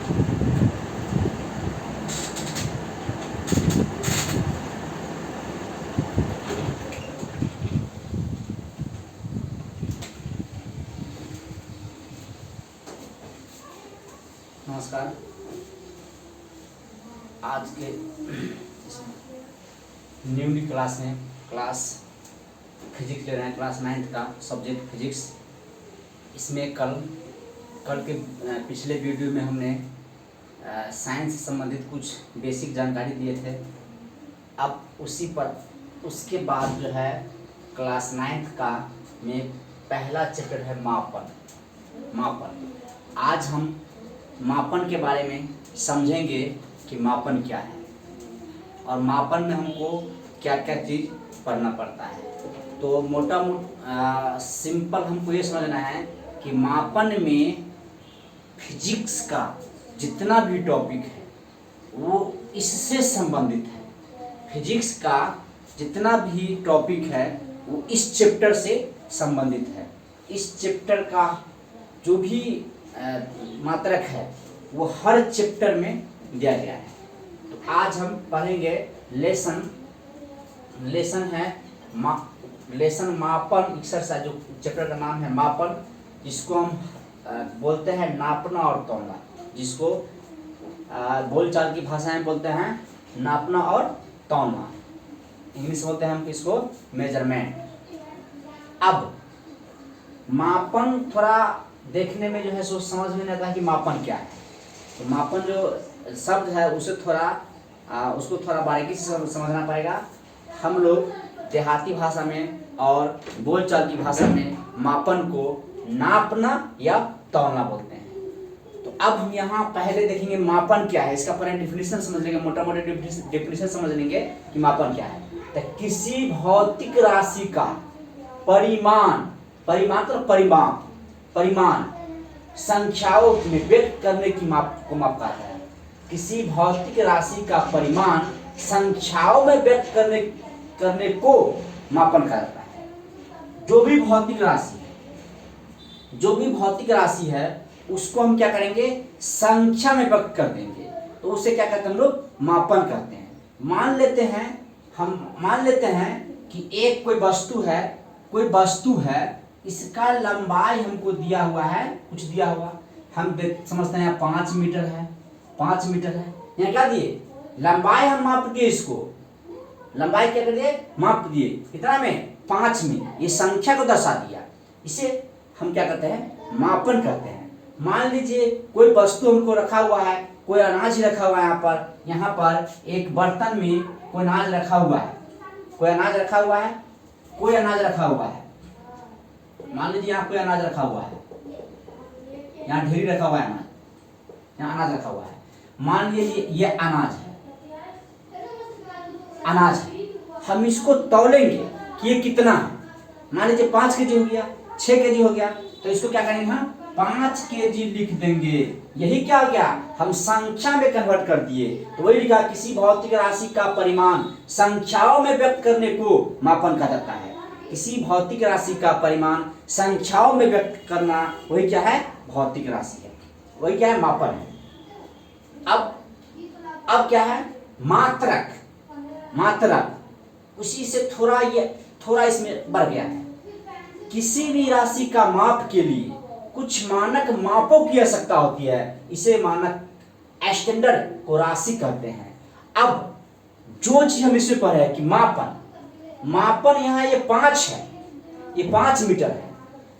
नमस्कार। आज के न्यू क्लास में क्लास फिजिक्स ले रहे हैं, क्लास 9th का सब्जेक्ट फिजिक्स। इसमें कल के पिछले वीडियो में हमने साइंस से संबंधित कुछ बेसिक जानकारी दिए थे। अब उसके बाद जो है क्लास 9th का में पहला चैप्टर है मापन। आज हम मापन के बारे में समझेंगे कि मापन क्या है और मापन में हमको क्या क्या चीज़ पढ़ना पड़ता है। तो सिंपल हमको ये समझना है कि मापन में फिजिक्स का जितना भी टॉपिक है वो इससे संबंधित है। फिजिक्स का जितना भी टॉपिक है वो इस चैप्टर से संबंधित है। इस चैप्टर का जो भी मात्रक है वो हर चैप्टर में दिया गया है। तो आज हम पढ़ेंगे लेसन मापन एक्सरसाइज। जो चैप्टर का नाम है मापन, जिसको हम बोलते हैं नापना और तौलना, जिसको बोलचाल की भाषा में बोलते हैं नापना और तौलना। इंग्लिश बोलते हैं हम इसको मेजरमेंट। अब मापन थोड़ा देखने में जो है सो समझ में नहीं आता है कि मापन क्या है। तो मापन जो शब्द है उसे उसको थोड़ा बारीकी से समझना पड़ेगा। हम लोग देहाती भाषा में और बोलचाल की भाषा में मापन को नापना या तौलना बोलते हैं। तो अब हम यहाँ पहले देखेंगे मापन क्या है। इसका पहले डिफिनीशन समझ लेंगे, मोटा डिफिनीशन समझ लेंगे कि मापन क्या है। तो किसी भौतिक राशि का परिमाण संख्याओं में व्यक्त करने की माप कहता है। किसी भौतिक राशि का परिमाण संख्याओं में व्यक्त करने को मापन कहता है। जो भी भौतिक राशि है उसको हम क्या करेंगे, संख्या में व्यक्त कर देंगे, तो उसे क्या कहते हैं हम लोग, मापन कहते हैं। मान लेते हैं कि एक कोई वस्तु है, इसका लंबाई हमको दिया हुआ है, कुछ दिया हुआ, हम समझते हैं 5 मीटर है। यहाँ क्या दिए, लंबाई हम माप दिए, इसको लंबाई क्या कर दिए, माप दिए, कितना में, 5 में। ये संख्या को दर्शा दिया, इसे हम क्या कहते हैं, मापन कहते हैं। मान लीजिए कोई वस्तु हमको रखा हुआ है, कोई अनाज रखा हुआ है। यहाँ पर एक बर्तन में कोई अनाज रखा हुआ है, मान लीजिए यहाँ कोई अनाज रखा हुआ है, यहाँ ढेरी रखा हुआ है अनाज, यहाँ अनाज रखा हुआ है। मान लीजिए ये अनाज है, हम इसको तौलेंगे कि ये कितना है। मान लीजिए 5 केजी हो गया, 6 केजी हो गया, तो इसको क्या करेंगे, हम 5 केजी लिख देंगे। यही क्या हो गया, हम संख्या में कन्वर्ट कर दिए। तो वही लिखा, किसी भौतिक राशि का परिमाण संख्याओं में व्यक्त करने को मापन कहा जाता है। किसी भौतिक राशि का परिमाण संख्याओं में व्यक्त करना, वही क्या है, भौतिक राशि है, वही क्या है, मापन है। अब क्या है, मात्रक उसी से थोड़ा इसमें बढ़ गया है। किसी भी राशि का माप के लिए कुछ मानक मापों की आवश्यकता होती है, इसे मानक स्टैंडर्ड को राशि कहते हैं। अब जो चीज हम इसमें पढ़े कि मापन यहाँ ये 5 है, ये 5 मीटर है,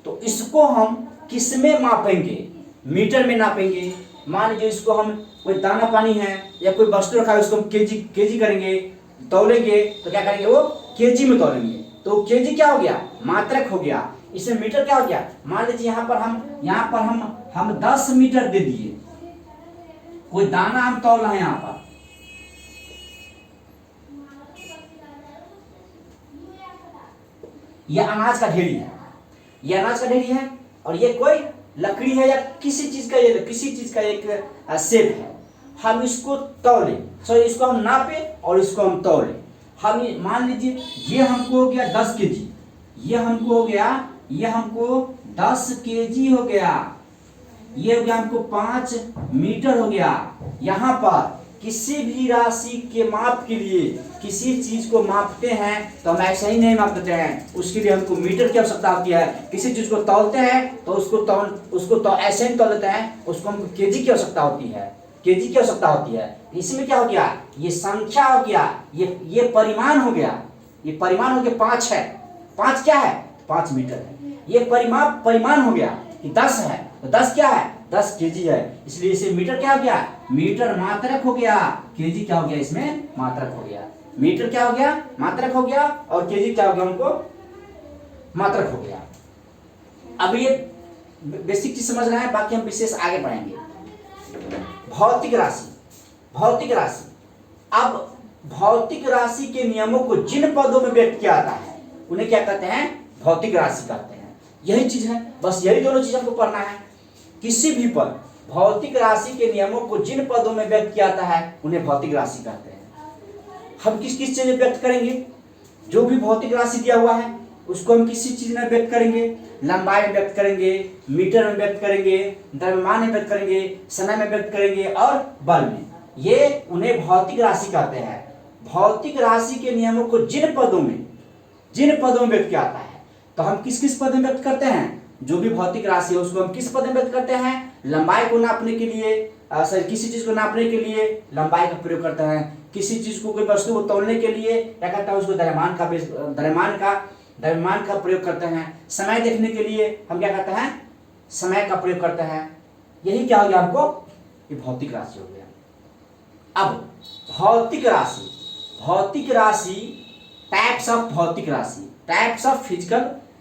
तो इसको हम किस में मापेंगे, मीटर में नापेंगे। मान लीजिए इसको हम कोई दाना पानी है या कोई वस्तु रखा है, उसको हम केजी करेंगे, तौलेंगे, तो क्या करेंगे, वो केजी में तौलेंगे। तो केजी क्या हो गया, मात्रक हो गया। इसमें मीटर क्या हो गया, मान लीजिए यहाँ पर हम 10 मीटर दे दिए, कोई दाना हम तौल रहे हैं। यहाँ पर यह अनाज का ढेरी है, और ये कोई लकड़ी है या किसी चीज का एक शेप है। हम इसको इसको हम नापे और इसको हम तौले। हम मान लीजिए ये हमको हो गया 10 केजी, ये हमको 10 केजी हो गया। ये हो गया हमको 5 मीटर हो गया। यहाँ पर किसी भी राशि के माप के लिए किसी चीज को मापते हैं तो हम ऐसे ही नहीं माप देते हैं, उसके लिए हमको मीटर की आवश्यकता होती है। किसी चीज को तौलते हैं तो उसको ऐसे नहीं तौल देते हैं, उसको हमको केजी की आवश्यकता होती है, केजी की आवश्यकता होती है। इसमें क्या हो गया, ये संख्या हो गया, ये परिमाण हो गया, ये परिमाण हो गया 5 है। 5 क्या है, 5 मीटर है। ये परिमाण हो गया कि 10 है, तो 10 क्या है, 10 केजी है। इसलिए इसे मीटर क्या हो गया, मीटर मात्रक हो गया। केजी क्या हो गया, इसमें मात्रक हो गया। मीटर क्या हो गया, मात्रक हो गया, और केजी क्या हो गया, हमको मात्रक हो गया। अब ये बेसिक चीज समझ रहे हैं, बाकी हम विशेष आगे पढ़ेंगे। भौतिक राशि, भौतिक राशि। अब भौतिक राशि के नियमों को जिन पदों में व्यक्त किया जाता है उन्हें क्या कहते हैं, भौतिक राशि कहते हैं। यही चीज है, बस यही दोनों चीज हमको पढ़ना है। किसी भी पद, भौतिक राशि के नियमों को जिन पदों में व्यक्त किया जाता है उन्हें भौतिक राशि कहते हैं। हम किस किस चीज में व्यक्त करेंगे, जो भी भौतिक राशि दिया हुआ है उसको हम किसी चीज में व्यक्त करेंगे, लंबाई में व्यक्त करेंगे, मीटर में व्यक्त करेंगे, द्रव्यमान में व्यक्त करेंगे, समय में व्यक्त करेंगे, और बल में। ये उन्हें भौतिक राशि कहते हैं। भौतिक राशि के नियमों को जिन पदों में व्यक्त किया जाता है, तो हम किस किस पद में व्यक्त करते हैं, जो भी भौतिक राशि है उसको हम किस पद में व्यक्त करते हैं, लंबाई को नापने के लिए, किसी चीज को नापने के लिए लंबाई का प्रयोग करते हैं, किसी चीज को, कोई वस्तु को तौलने के लिए क्या करता है, उसको द्रव्यमान का प्रयोग करते हैं। समय देखने के लिए हम क्या करते हैं, समय का प्रयोग करते हैं। यही क्या हो गया हमको, ये भौतिक राशि हो गया। अब भौतिक राशि, भौतिक राशि, टाइप्स ऑफ भौतिक राशि, टाइप्स ऑफ फिजिकल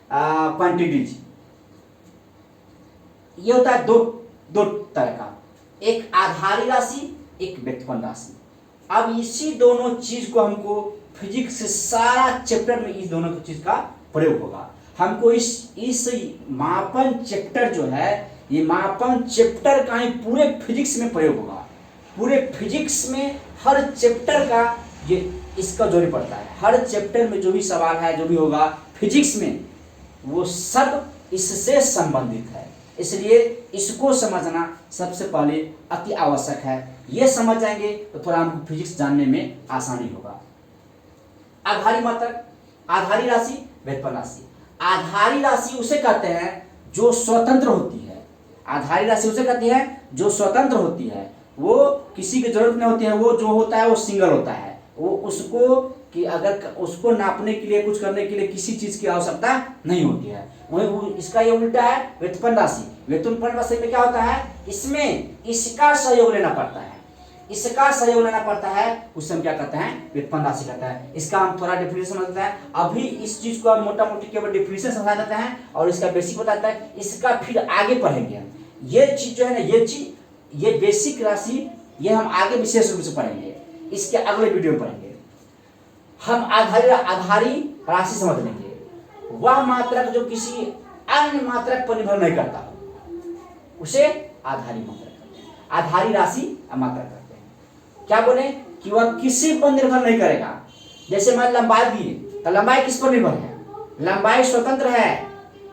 क्वांटिटीज। ये होता है दो तरह का, एक आधारी राशि, एक व्युत्पन्न राशि। अब इसी दोनों चीज को हमको फिजिक्स से सारा चैप्टर में इस दोनों चीज का प्रयोग होगा। हमको इस मापन चैप्टर जो है, ये मापन चैप्टर का ही पूरे फिजिक्स में प्रयोग होगा। पूरे फिजिक्स में हर चैप्टर का ये इसका जरूरी पड़ता है। हर चैप्टर में जो भी सवाल है, जो भी होगा फिजिक्स में, वो सब इससे संबंधित है। इसलिए इसको समझना सबसे पहले अति आवश्यक है। ये समझ जाएंगे तो थोड़ा हमको फिजिक्स जानने में आसानी होगा। आधारी मात्रक, आधारी राशि, व्युत्पन्न राशि। आधारी राशि उसे कहते हैं जो स्वतंत्र होती है। आधारी राशि उसे कहती है जो स्वतंत्र होती है, वो किसी की जरूरत नहीं होती है। वो जो होता है वो सिंगल होता है। वो उसको कि अगर उसको नापने के लिए, कुछ करने के लिए किसी चीज की आवश्यकता नहीं होती है। वही इसका ये उल्टा है व्युत्पन्न राशि। व्युत्पन्न राशि में क्या होता है, इसमें इसका सहयोग लेना पड़ता है, इसका सहयोग लेना पड़ता है, उसे हम क्या कहते हैं, व्युत्पन्न राशि कहता है। इसका हम थोड़ा डेफिनेशन समझते हैं। अभी इस चीज को हम मोटा मोटी केवल डेफिनेशन समझा देते हैं और इसका बेसिक बताता है। इसका फिर आगे पढ़ेंगे हम। ये चीज जो है ना, ये चीज, ये बेसिक राशि, ये हम आगे विशेष रूप से पढ़ेंगे, इसके अगले वीडियो में पढ़ेंगे। हम आधारी राशि समझ लेंगे। वह मात्रक जो किसी अन्य मात्रक पर निर्भर नहीं करता, उसे आधारी मात्रक कहते हैं। आधारी राशि मात्रक कहते हैं। क्या बोले कि वह किसी पर निर्भर नहीं करेगा। जैसे मान लंबाई दिए तो लंबाई किस पर निर्भर है, लंबाई स्वतंत्र है।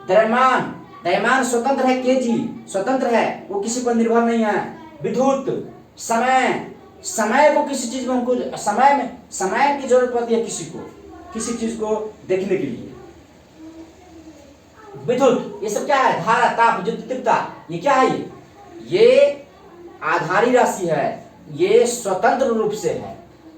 द्रव्यमान स्वतंत्र है, केजी स्वतंत्र है, वो किसी पर निर्भर नहीं है। विद्युत, समय को किसी चीज में, हमको समय की जरूरत पड़ती है किसी को, किसी चीज को देखने के लिए। विद्युत, ये सब क्या है, धारा, ताप, विद्युत तीव्रता, ये क्या है, ये आधारी राशि है, ये स्वतंत्र रूप से है।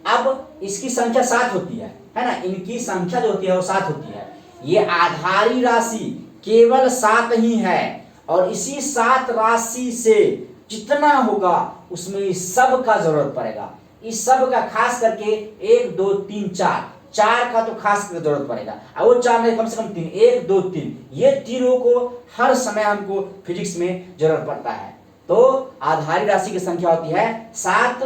अब इसकी संख्या 7 होती है ना, इनकी संख्या जो होती है वो 7 होती है। ये आधारी राशि केवल 7 ही है, और इसी 7 राशि से जितना होगा उसमें इस सब का जरूरत पड़ेगा। इस सब का खास करके 1 2 3 4 का तो खास करके जरूरत पड़ेगा। और वो 4 नहीं, कम से कम 3, 1 2 3, ये तीनों को हर समय हमको फिजिक्स में जरूरत पड़ता है। तो आधारी राशि की संख्या होती है 7।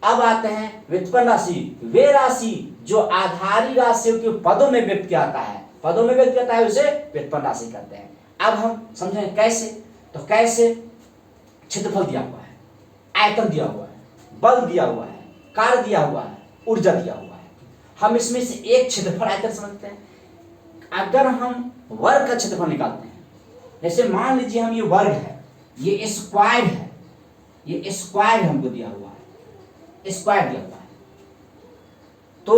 अब आते हैं व्युत्पन्न राशि। वे राशि जो आधारी राशियों के पदों में व्यक्त किया जाता है, पदों में व्यक्त किया जाता है, उसे व्युत्पन्न राशि कहते हैं। अब हम समझें कैसे। तो कैसे, क्षेत्रफल दिया हुआ है, आयतन दिया हुआ है, बल दिया हुआ है, कार्य दिया हुआ है, ऊर्जा दिया हुआ है। हम इसमें से एक क्षेत्रफल आयतन समझते हैं। अगर हम वर्ग का क्षेत्रफल निकालते हैं, जैसे मान लीजिए हम ये वर्ग है, ये स्क्वायर है, ये स्क्वायर हमको दिया हुआ है, स्क्वायर दिया हुआ है। तो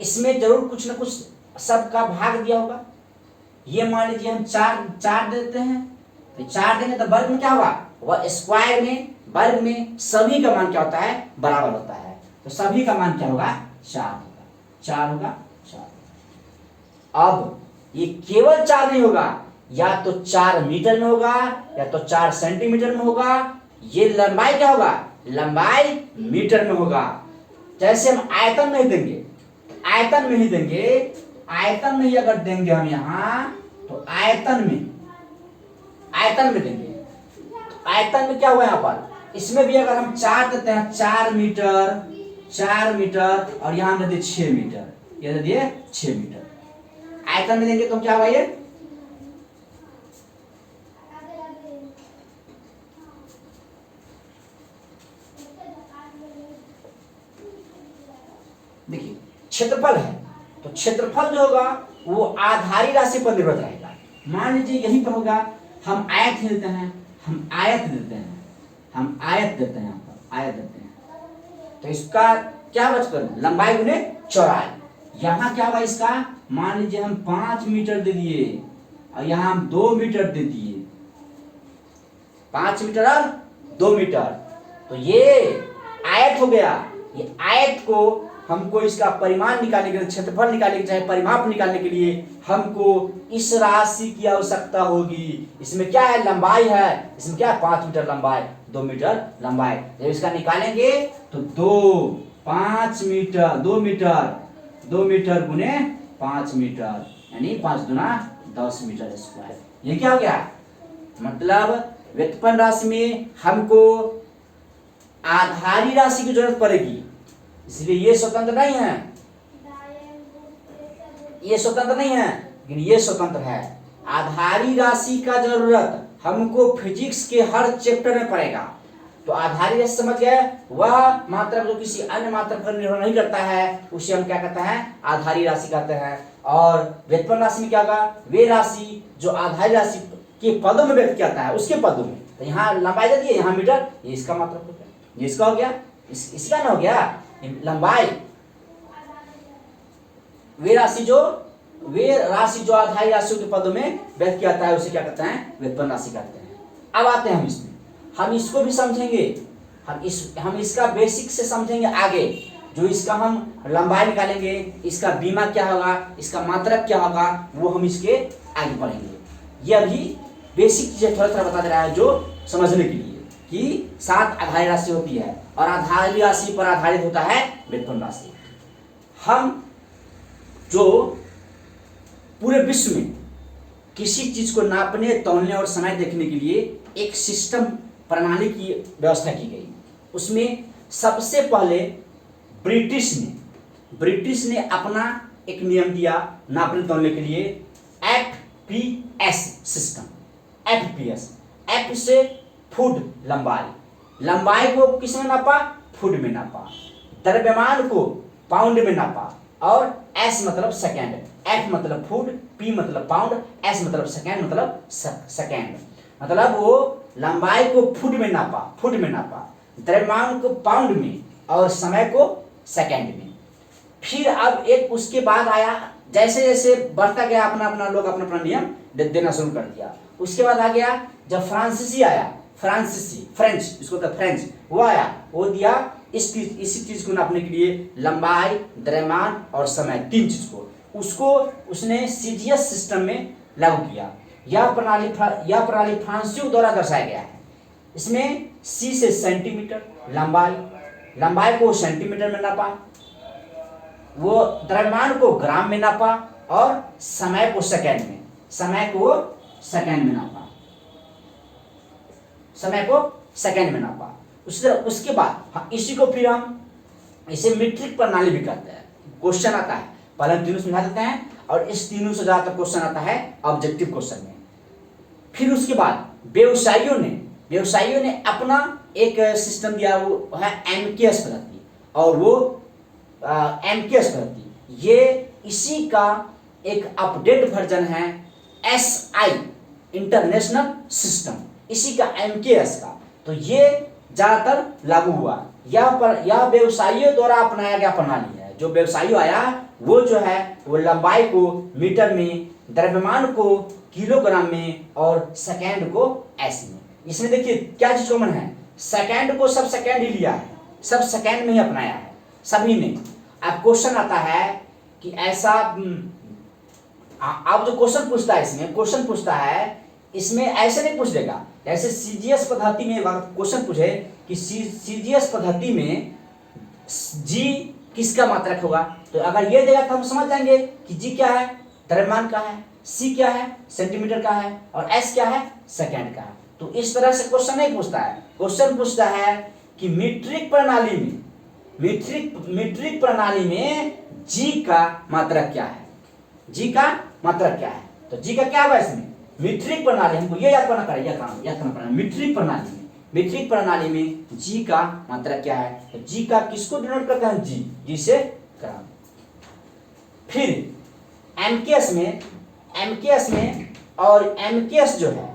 इसमें जरूर कुछ ना कुछ सबका भाग दिया होगा। ये मान लीजिए हम चार देते हैं, तो 4 देंगे तो वर्ग में क्या होगा, वह स्क्वायर में वर्ग में सभी का मान क्या होता है, बराबर होता है। तो सभी का मान क्या होगा, 4 होगा, 4 होगा, 4। अब ये केवल 4 नहीं होगा, या तो 4 मीटर में होगा या तो 4 सेंटीमीटर में होगा। ये लंबाई क्या होगा, लंबाई मीटर में होगा। जैसे हम आयतन नहीं देंगे, आयतन में ही देंगे, आयतन में ही अगर देंगे हम यहाँ, तो आयतन में देंगे, तो आयतन में क्या हुआ यहाँ पर, इसमें भी अगर हम 4 देते हैं, 4 मीटर और यहाँ दे दिए 6 मीटर, ये दे दिए 6 मीटर। आयतन में देंगे तो क्या हुआ, ये देखिए क्षेत्रफल है, तो क्षेत्रफल जो होगा वो आधारी राशि पर निर्भर रहेगा। मान लीजिए यहीं पर होगा, हम आयत देते हैं, हम आयत देते हैं, आयत देते हैं, तो इसका क्या बचकर लंबाई गुने चौड़ाई। यहाँ क्या हुआ इसका, मान लीजिए हम 5 मीटर दे दिए और यहाँ हम 2 मीटर दे दिए, 5 मीटर और 2 मीटर, तो ये आयत हो गया। ये आयत को हमको इसका परिमाण निकालने के लिए, क्षेत्रफल निकालने के, चाहे परिमाप निकालने के लिए हमको इस राशि की आवश्यकता होगी। इसमें क्या है, लंबाई है, इसमें क्या है 5 मीटर लंबाई, 2 मीटर लंबाई। जब इसका निकालेंगे तो 2 मीटर गुने 5 मीटर, यानी 5 दूना 10 मीटर स्क्वायर। ये क्या हो गया, मतलब व्युत्पन्न राशि में हमको आधारी राशि की जरूरत पड़ेगी, इसलिए ये स्वतंत्र नहीं है, ये स्वतंत्र नहीं है, लेकिन ये स्वतंत्र है। आधारी राशि का जरूरत हमको फिजिक्स के हर चैप्टर में पड़ेगा। तो आधारी राशि समझ गए, वह मात्रक जो किसी अन्य मात्रक पर निर्भर नहीं करता है, उसे हम क्या कहते हैं, आधारी राशि कहते हैं। और व्युत्पन्न राशि में क्या होगा, वे राशि जो आधारी राशि के पदों में व्यक्त किया है, उसके पदों में। तो यहाँ लंबाई दे दी, यहाँ मीटर, ये इसका मात्रक हो गया, ये इसका हो गया, इसका ना हो गया लंबाई। वे राशि जो आधारी राशियों के पदों में व्यक्त किया है, उसे क्या कहते हैं, व्युत्पन्न राशि कहते हैं। अब आते हैं हम इसमें, हम इसको भी समझेंगे, हम इसका बेसिक से समझेंगे आगे। जो इसका हम लंबाई निकालेंगे, इसका बीमा क्या होगा, इसका मात्रक क्या होगा, वो हम इसके आगे पढ़ेंगे। ये अभी बेसिक चीजें थोड़ा बता दे रहा है, जो समझने के लिए कि 7 आधारी राशि होती है और आधारी राशि पर आधारित होता है व्युत्पन्न राशि। हम जो पूरे विश्व में किसी चीज को नापने, तौलने और समय देखने के लिए एक सिस्टम प्रणाली की व्यवस्था की गई, उसमें सबसे पहले ब्रिटिश ने अपना एक नियम दिया नापने तौलने के लिए, FPS सिस्टम। एफ से फुट, लंबाई को किस में नापा, फुट में नापा। द्रव्यमान को पाउंड में नापा, और एस मतलब सेकेंड, एफ मतलब फुट, पी मतलब पाउंड, एस मतलब सेकेंड, मतलब सेकेंड। मतलब वो लंबाई को फुट में नापा, द्रव्यमान को पाउंड में और समय को सेकेंड में। फिर अब एक उसके बाद आया, जैसे जैसे बढ़ता गया अपना लोग अपना नियम देना शुरू कर दिया। उसके बाद आ गया जब फ्रांसीसी आया, फ्रेंच, इसको तो फ्रेंच, वो आया, वो दिया इसी चीज को नापने के लिए लंबाई, द्रव्यमान और समय, 3 चीज को, उसको उसने सीजीएस सिस्टम में लागू किया। यह प्रणाली फ्रांसीसियों द्वारा दर्शाया गया है। इसमें सी से सेंटीमीटर, लंबाई को सेंटीमीटर में नापा, वो द्रव्यमान को ग्राम में नापा, और समय को सेकेंड में नापा। उसके बाद इसी को फिर हम इसे मीट्रिक प्रणाली भी कहते हैं। क्वेश्चन आता है, पहले हम तीनों समझा देते हैं, और इस तीनों से ज्यादातर क्वेश्चन आता है ऑब्जेक्टिव क्वेश्चन में। फिर उसके बाद व्यवसायियों ने अपना एक सिस्टम दिया, वो है एमकेएस पद्धति, और वो एमकेएस पद्धति, ये इसी का एक अपडेट वर्जन है, एसआई इंटरनेशनल सिस्टम। इसी का MKS का, तो ये ज्यादातर लागू हुआ। यह व्यवसायियों द्वारा अपनाया गया प्रणाली है। जो व्यवसायी आया वो जो है वो लंबाई को मीटर में, द्रव्यमान को किलोग्राम में और सेकेंड को एस में। इसमें देखिए क्या चीज कॉमन है, सेकेंड को सब सेकेंड ही लिया है, सब सेकेंड में ही अपनाया है सभी ने। अब क्वेश्चन आता है कि ऐसा अब जो क्वेश्चन पूछता है इसमें ऐसे नहीं पूछ देगा जैसे सीजीएस पद्धति में क्वेश्चन पूछे कि सीजीएस पद्धति में जी किसका मात्रक होगा, तो अगर ये देगा तो हम समझ जाएंगे कि जी क्या है, द्रव्यमान का है, सी क्या है, सेंटीमीटर का है, और एस क्या है, सेकेंड का है। तो इस तरह से क्वेश्चन नहीं पूछता है। क्वेश्चन पूछता है कि मीट्रिक प्रणाली में जी का मात्रक क्या है, जी का मात्रक क्या है। तो जी का क्या होगा इसमें, मीट्रिक प्रणाली, हमको ये याद करना पड़ेगा, मीट्रिक प्रणाली में जी का मात्रक क्या है। तो जी का किसको डिनोट करते हैं, जी से ग्राम। फिर एमकेएस में और एमकेएस जो है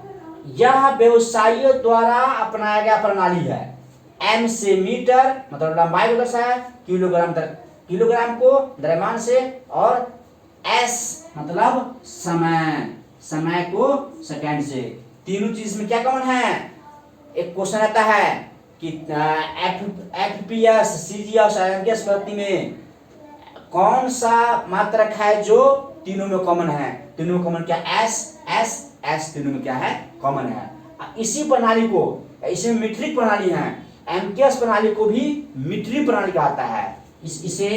यह व्यवसायियों द्वारा अपनाया गया प्रणाली है। एम से मीटर मतलब लंबाई को दर्शाया, किलोग्राम को द्रव्यमान से, और एस मतलब समय को सेकेंड से। तीनों चीज में क्या कॉमन है। एक क्वेश्चन आता है कि एफपीएस, सीजीएस और एमकेएस पद्धति में कौन सा मात्रक है जो तीनों में कॉमन है। तीनों में कॉमन क्या, एस तीनों में क्या है, कॉमन है। इसी प्रणाली को, इसमें मीट्रिक प्रणाली है, एमकेएस प्रणाली को भी मीट्रिक प्रणाली कहता है। इसे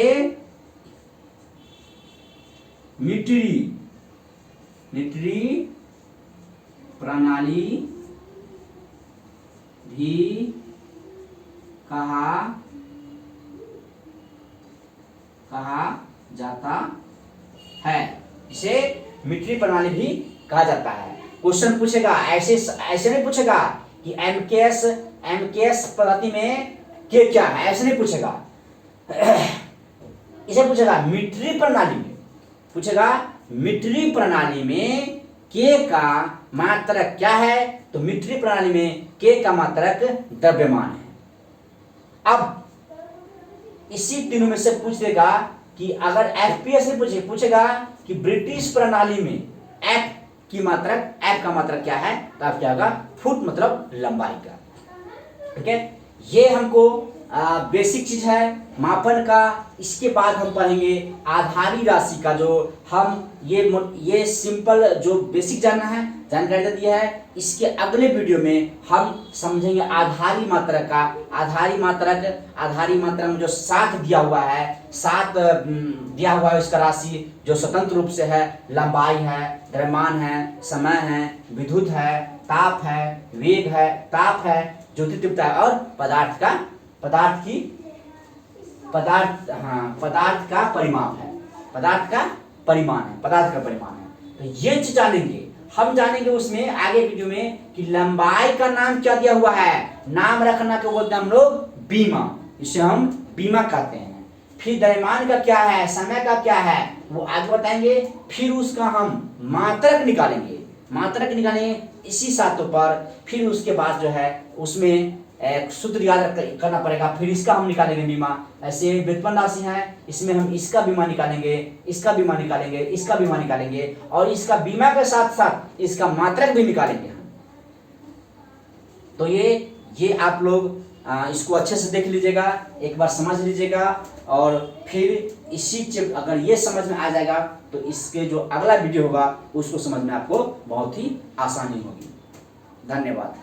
मीट्रिक प्रणाली भी कहा जाता है। इसे मीट्रिक प्रणाली भी कहा जाता है। क्वेश्चन पूछेगा ऐसे नहीं पूछेगा कि एमकेएस पद्धति में के क्या है, ऐसे नहीं पूछेगा। इसे पूछेगा मीट्रिक प्रणाली में, मीट्रिक प्रणाली में के का मात्रक क्या है। तो मीट्रिक प्रणाली में के का मात्रक द्रव्यमान है। अब इसी तीनों में से पूछ देगा कि अगर एफपीएस से पूछेगा कि ब्रिटिश प्रणाली में एफ का मात्रक क्या है, तो आप क्या होगा, फुट मतलब लंबाई का। ठीक है, ये हमको बेसिक चीज है मापन का। इसके बाद हम पढ़ेंगे आधारी राशि का, जो हम ये सिंपल जो बेसिक जानकारी दे दिया है। इसके अगले वीडियो में हम समझेंगे आधारी मात्रक का। आधारी मात्रक में जो 7 दिया हुआ है, 7 दिया हुआ है इसका राशि, जो स्वतंत्र रूप से है, लंबाई है, द्रव्यमान है, समय है, विद्युत है, ताप है, वेग है, ताप है, ज्योति तीव्रता है, और पदार्थ का परिमाप है, पदार्थ का परिमाण है। तो ये चीज हम जानेंगे उसमें आगे वीडियो में कि लंबाई का नाम क्या दिया हुआ है। नाम रखना को बोलते हैं हम लोग बीमा, इसे हम बीमा कहते हैं। फिर द्रव्यमान का क्या है, समय का क्या है, वो आगे बताएंगे। फिर उसका हम मात्रक निकालेंगे इसी सातों पर। फिर उसके बाद जो है उसमें सूत्र याद करना पड़ेगा। फिर इसका हम निकालेंगे बीमा। ऐसे व्युत्पन्न राशि है, इसमें हम इसका बीमा निकालेंगे, इसका बीमा निकालेंगे, और इसका बीमा के साथ साथ इसका मात्रक भी निकालेंगे हम। तो ये आप लोग इसको अच्छे से देख लीजिएगा, एक बार समझ लीजिएगा, और फिर अगर ये समझ में आ जाएगा तो इसके जो अगला वीडियो होगा उसको समझ में आपको बहुत ही आसानी होगी। धन्यवाद।